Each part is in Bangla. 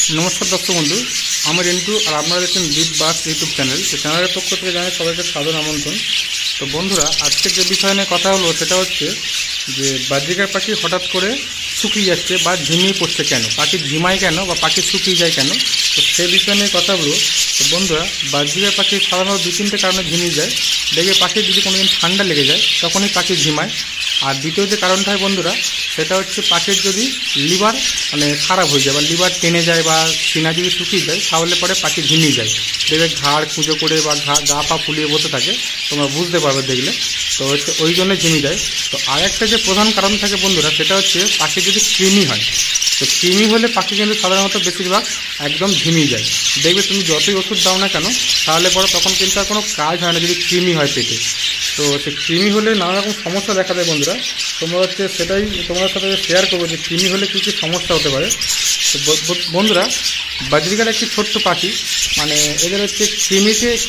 नमस्कार दर्शक बंधु आमार रिंटू और आपनारा देखছেন বিট বাস ইউটিউব চ্যানেল। তো চ্যানেলের পক্ষ থেকে জানাই সবাইকে সাদর আমন্ত্রণ। তো বন্ধুরা আজকে যে বিষয় নিয়ে কথা হলো সেটা হচ্ছে যে বাজরিকার পাখি হঠাৎ করে শুকিয়ে যাচ্ছে বা ঝিমিয়ে পড়ছে কেন, পাখি ঝিমায় কেন বা পাখি শুকিয়ে যায় কেন, তো সেই বিষয় নিয়ে কথা বলবো। তো বন্ধুরা বাজরিকার পাখি সাধারণত দু তিনটে কারণে ঝিমিয়ে যায়। দেখবে পাখির যদি কোনোদিন ঠান্ডা লেগে যায় তখনই পাখি ঝিমায়। আর দ্বিতীয় যে কারণটা হয় বন্ধুরা সেটা হচ্ছে পাখির যদি লিভার খারাপ হয়ে যায় বা লিভার টেনে যায় বা সিনা যদি শুকিয়ে যায় তাহলে পরে পাখি ঝিমিয়ে যায়। দেখবে ঘাড় কুঁজো করে বা গা পা ফুলিয়ে বসে থাকে, তোমরা বুঝতে পারবে দেখলে। তো হচ্ছে ওই জন্য ঝিমিয়ে যায়। তো আরেকটা যে প্রধান কারণ থাকে বন্ধুরা সেটা হচ্ছে পাখি যদি কৃমি হয়। তো কৃমি হলে পাখি কিন্তু সাধারণত বেশিরভাগ একদম ঝিমিয়ে যায়। দেখবে তুমি যতই ওষুধ দাও না কেন তাহলে পরে তখন কিন্তু আর কোনো কাজ হয় না যদি কৃমি হয় পেটে। তো সে কৃমি হলে নানা রকম সমস্যা দেখা দেয় বন্ধুরা। তোমরা হচ্ছে সেটাই তোমাদের সাথে শেয়ার করবো যে কৃমি হলে কী কী সমস্যা হতে পারে। তো বন্ধুরা বাজরিকার একটি ছোট্ট পাখি এদের হচ্ছে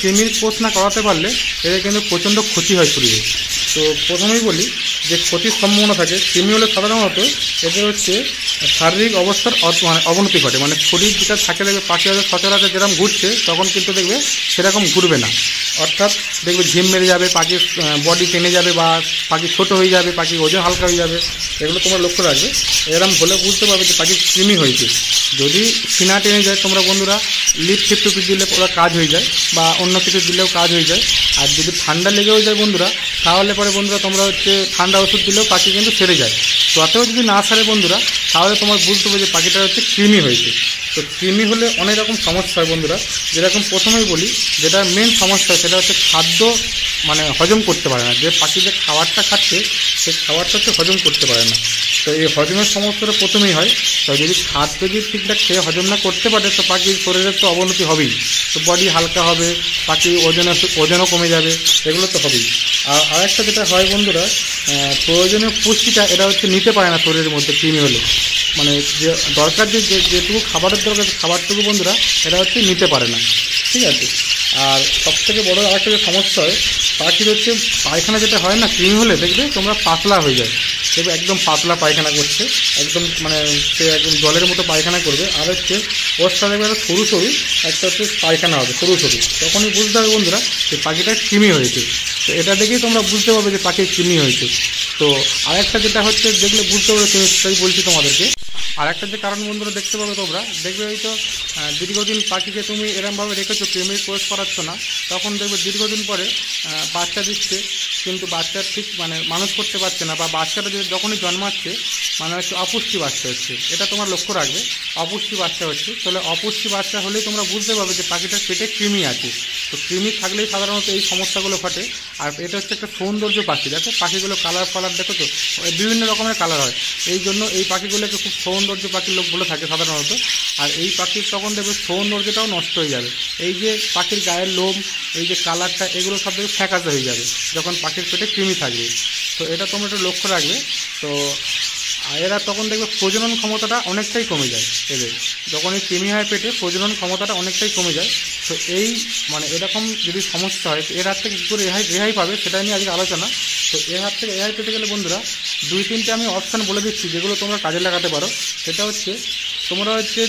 কৃমির কোষ না করাতে পারলে এদের কিন্তু প্রচণ্ড ক্ষতি হয় শরীরে। তো প্রথমেই বলি যে ক্ষতির সম্ভাবনা থাকে কৃমি হলে সাধারণত এদের হচ্ছে শারীরিক অবস্থার অবনতি ঘটে। শরীর যেটা থাকে দেখবে পাখি হয়তো সচরাচর যেরকম ঘুরছে তখন কিন্তু দেখবে সেরকম ঘুরবে না, অর্থাৎ দেখবে ঝিম মেরে যাবে, পাখির বডি টেনে যাবে বা পাখি ছোট হয়ে যাবে, পাখির ওজন হালকা হয়ে যাবে। এগুলো তোমরা লক্ষ্য রাখবে। এরকম হলে বুঝতে পারবে যে পাখির কৃমি হয়েছে। যদি সিনা টেনে যায় তোমরা বন্ধুরা লিপ টিপটুপি দিলে ওরা কাজ হয়ে যায় বা অন্য কিছু দিলেও কাজ হয়ে যায়। আর যদি ঠান্ডা লেগেও যায় বন্ধুরা তাহলে পরে বন্ধুরা তোমরা হচ্ছে ঠান্ডা ওষুধ দিলেও পাখি কিন্তু সেরে যায়। তাতেও যদি না সারে বন্ধুরা তাহলে তোমার বুঝতে হবে যে পাখিটা হচ্ছে কৃমি হয়েছে। তো কৃমি হলে অনেক রকম সমস্যা হয় বন্ধুরা। যেরকম প্রথমেই বলি যেটা মেন সমস্যা সেটা হচ্ছে খাদ্য হজম করতে পারে না। যে পাখি যে খাবারটা খাচ্ছে সেই খাবারটা হচ্ছে হজম করতে পারে না। তো এই হজমের সমস্যাটা প্রথমেই হয়। তো যদি খাদ্য যদি ঠিকঠাক খেয়ে হজম না করতে পারে তো পাখির শরীরের তো অবনতি হবেই। তো বডি হালকা হবে, পাখির ওজনও কমে যাবে, এগুলো তো হবেই। আর আরেকটা যেটা হয় বন্ধুরা প্রয়োজনীয় পুষ্টিটা এরা হচ্ছে নিতে পারে না শরীরের মধ্যে কৃমি হলে। যে দরকার যেটুকু খাবারের দরকার খাবারটুকু বন্ধুরা এরা হচ্ছে নিতে পারে না, ঠিক আছে। আর সবথেকে বড় আরেকটা যে সমস্যা হয় পাখির হচ্ছে পায়খানা যেটা হয় না কৃমি হলে দেখবে তোমরা পাতলা হয়ে যায়। দেখবে একদম পাতলা পায়খানা করছে, একদম সে একদম জলের মতো পায়খানা করবে। আর হচ্ছে ওরটা দেখবে একটা সরু সরু একটা হচ্ছে পায়খানা হবে, সরু সরু। তখনই বুঝতে হবে বন্ধুরা যে পাখিটার কৃমি হয়েছে। তো এটা দেখেই তোমরা বুঝতে পারবে যে পাখির কৃমি হয়েছে। তো আরেকটা যেটা হচ্ছে দেখলে বুঝতে পারবে সেটাই বলছি তোমাদেরকে। আর একটা যে কারণ বন্ধুরা দেখতে পাবে তোমরা দেখবে হয়তো দীর্ঘদিন পাখিকে তুমি এরমভাবে রেখেছো কৃমির কোষ করাচ্ছ না, তখন দেখবে দীর্ঘদিন পরে বাচ্চা দিচ্ছে কিন্তু বাচ্চা ঠিক মানুষ করতে পারছে না বা বাচ্চাটা যখনই জন্মাচ্ছে হচ্ছে অপুষ্টি বাচ্চা হচ্ছে। এটা তোমার লক্ষ্য রাখবে, অপুষ্টি বাচ্চা হচ্ছে। তাহলে অপুষ্টি বাচ্চা হলেই তোমরা বুঝতে পারবে যে পাখিটার পেটে কৃমি আছে। তো কৃমি থাকলেই সাধারণত এই সমস্যাগুলো ঘটে। আর এটা হচ্ছে একটা সৌন্দর্য পাখি। দেখো পাখিগুলো কালার দেখো তো বিভিন্ন রকমের কালার হয়, এই জন্য এই পাখিগুলোকে খুব সৌন্দর্য পাখির লোক বলে থাকে সাধারণত। আর এই পাখির তখন দেখবে সৌন্দর্যটাও নষ্ট হয়ে যাবে। এই যে পাখির গায়ের লোম, এই যে কালারটা, এগুলো সব দেখবে ফ্যাকাশে হয়ে যাবে যখন পাখির পেটে কৃমি থাকবে। তো এটা তোমরা একটু লক্ষ্য রাখবে। তো এরা তখন দেখবে প্রজনন ক্ষমতাটা অনেকটাই কমে যায় এদের। যখন এই কৃমি হয় পেটে প্রজনন ক্ষমতাটা অনেকটাই কমে যায়। তো এই এরকম যদি সমস্যা হয় এর হাত থেকে কী করে রেহাই পাবে সেটা নিয়ে আজকে আলোচনা। তো এর হাত থেকে রেহাই পেতে গেলে বন্ধুরা দুই তিনটে আমি অপশান বলে দিচ্ছি যেগুলো তোমরা কাজে লাগাতে পারো। সেটা হচ্ছে তোমরা হচ্ছে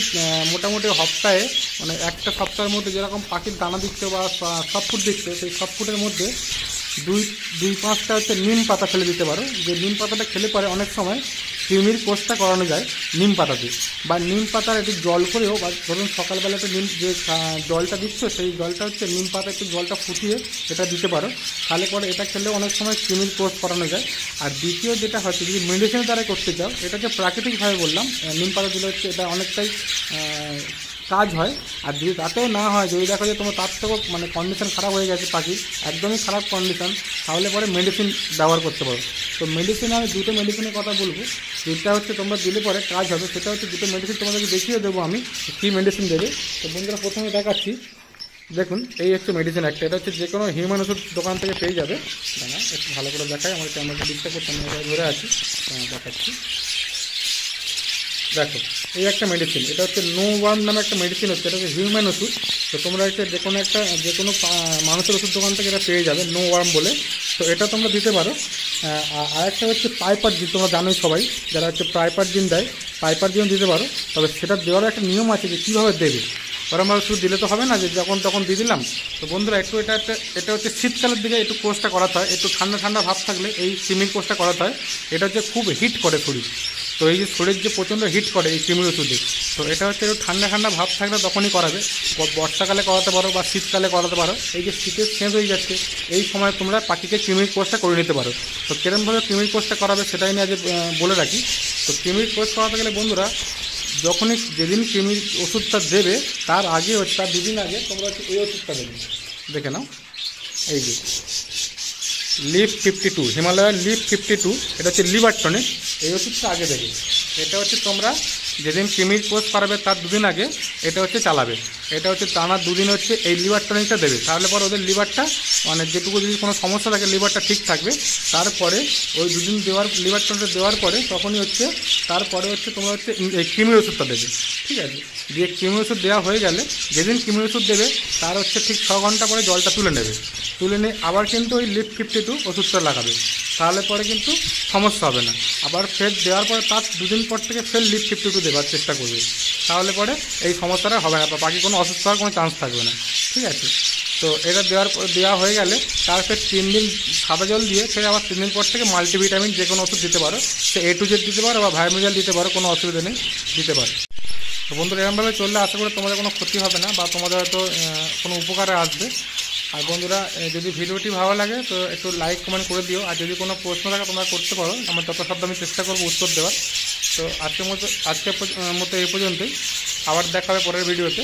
মোটামুটি সপ্তাহে একটা সপ্তাহের মধ্যে যেরকম পাখির দানা দিচ্ছে বা সব ফুড দিচ্ছে সেই সব ফুডের মধ্যে দুই পাঁচটা হচ্ছে নিম পাতা ফেলে দিতে পারো। যে নিম পাতাটা খেলে পরে অনেক সময় কৃমির কোষটা করানো যায় নিম পাতাতে। বা নিম পাতার একটু জল করেও বা ধরুন সকালবেলা একটু নিম যে জলটা দিচ্ছ সেই জলটা হচ্ছে নিম পাতা একটু জলটা ফুটিয়ে এটা দিতে পারো। তাহলে পরে এটা খেলে অনেক সময় কৃমির কোষ করানো যায়। আর দ্বিতীয় যেটা হচ্ছে যদি মেডিসিনের দ্বারা করতে চাও, এটা যে প্রাকৃতিকভাবে বললাম নিম পাতা দিলে হচ্ছে এটা অনেকটাই কাজ হয়। আর যদি তাতেও না হয়, যদি দেখো যে তোমার তার থেকেও কন্ডিশন খারাপ হয়ে গেছে পাখির, একদমই খারাপ কন্ডিশন, তাহলে পরে মেডিসিন ব্যবহার করতে পারো। তো মেডিসিনে আমি দুটো মেডিসিনের কথা বলবো, যেটা হচ্ছে তোমরা দিলে পরে কাজ হবে। সেটা হচ্ছে দুটো মেডিসিন তোমাদেরকে দেখিয়ে দেবো আমি কী মেডিসিন দেবে। তো বন্ধুরা প্রথমে দেখাচ্ছি, দেখুন এই হচ্ছে মেডিসিন একটা। এটা হচ্ছে যে কোনো হিউম্যান ওষুধ দোকান থেকে পেয়ে যাবে। দাঁড়া একটু ভালো করে দেখাই, আমার ক্যামেরাটা ডিস্টার্ব করতে আমি ধরে আছি, দেখাচ্ছি। দেখো এই একটা মেডিসিন, এটা হচ্ছে নো ওয়ার্ম নামে একটা মেডিসিন হচ্ছে, এটা হচ্ছে হিউম্যান ওষুধ। তো তোমরা হচ্ছে যে কোনো মানুষের ওষুধ দোকান থেকে এটা পেয়ে যাবে নো ওয়ার্ম বলে। তো এটা তোমরা দিতে পারো। আরেকটা হচ্ছে পাইপারজিন, তোমরা জানোই সবাই যারা হচ্ছে পাইপারজিন দেয়, পাইপারজিন দিতে পারো। তবে সেটা দেওয়ার একটা নিয়ম আছে যে কীভাবে দেবে, ওরমভাবে শুধু দিলে তো হবে না যে যখন তখন দিয়ে দিলাম। তো বন্ধুরা একটু এটা হচ্ছে শীতকালের দিকে একটু কোর্সটা করাতে হয়, একটু ঠান্ডা ঠান্ডা ভাব থাকলে এই কৃমির কোর্সটা করাতে হয়। এটা হচ্ছে খুব হিট করে শরীর, তো এই যে শরীর যে প্রচণ্ড হিট করে এই কৃমির ওষুধে, তো এটা হচ্ছে একটু ঠান্ডা ঠান্ডা ভাব থাকলে তখনই করাবে। বর্ষাকালে করাতে পারো বা শীতকালে করাতে পারো। এই যে শীতের চেঞ্জ হয়ে যাচ্ছে এই সময় তোমরা পাখিকে কৃমির কোর্সটা করে নিতে পারো। তো কিরমভাবে কৃমির কোর্সটা করাবে সেটাই নিয়ে আজ বলে রাখি। তো কৃমির কোর্স করাতে গেলে বন্ধুরা যখনই যেদিন কৃমির ওষুধটা দেবে তার আগে হচ্ছে, তার দুদিন আগে তোমরা হচ্ছে এই ওষুধটা দেবে, দেখে নাও এই যে লিভ 52, হিমালয়ার লিভ 52, এটা হচ্ছে লিভার টনিক। এই ওষুধটা আগে দেবে। এটা হচ্ছে তোমরা যেদিন কৃমির কোর্স করাবে তার দুদিন আগে এটা হচ্ছে চালাবে। এটা হচ্ছে টানা দুদিন হচ্ছে এই লিভার টনিকটা দেবে, তাহলে পরে ওদের লিভারটা মানে যেটুকু যদি কোনো সমস্যা থাকে লিভারটা ঠিক থাকবে। তারপরে ওই দুদিন দেওয়ার লিভার টনিকটা দেওয়ার পরে তখনই হচ্ছে তারপরে হচ্ছে তোমরা হচ্ছে এই কৃমির ওষুধটা দেবে, ঠিক আছে। দিয়ে কৃমির ওষুধ দেওয়া হয়ে গেলে যেদিন কৃমির ওষুধ দেবে তার হচ্ছে ঠিক 6 ঘন্টা পরে জলটা তুলে নেবে, তুলে নিয়ে আবার কিন্তু ওই লিভ 52 ওষুধটা লাগাবে, তাহলে পরে কিন্তু সমস্যা হবে না। আবার ফের দেওয়ার পরে তার দুদিন পর থেকে ফের লিভ 52 দেওয়ার চেষ্টা করবে, তাহলে পরে এই সমস্যাটা হবে না বা বাকি কোনো অসুস্থ হওয়ার কোনো চান্স থাকবে না, ঠিক আছে। তো এটা দেওয়া হয়ে গেলে তার ফের 3 দিন সাদা জল দিয়ে ফের আবার 3 দিন পর থেকে মাল্টিভিটামিন যে কোনো ওষুধ দিতে পারো, সে A to Z দিতে পারো বা ভাইমোজাল দিতে পারো, কোনো অসুবিধা নেই, দিতে পারো। তো বন্ধুরা এরকমভাবে চললে আশা করি তোমাদের কোনো ক্ষতি হবে না বা তোমাদের হয়তো কোনো উপকারে আসবে। আর বন্ধুরা যদি ভিডিওটি ভালো লাগে তো একটু লাইক কমেন্ট করে দিও, আর যদি কোনো প্রশ্ন থাকে তোমরা করতে পারো, আমার যথাসাধ্য আমি চেষ্টা করবো উত্তর দেওয়ার। তো আজকের মতো এই পর্যন্তই, আবার দেখা হবে পরের ভিডিওতে।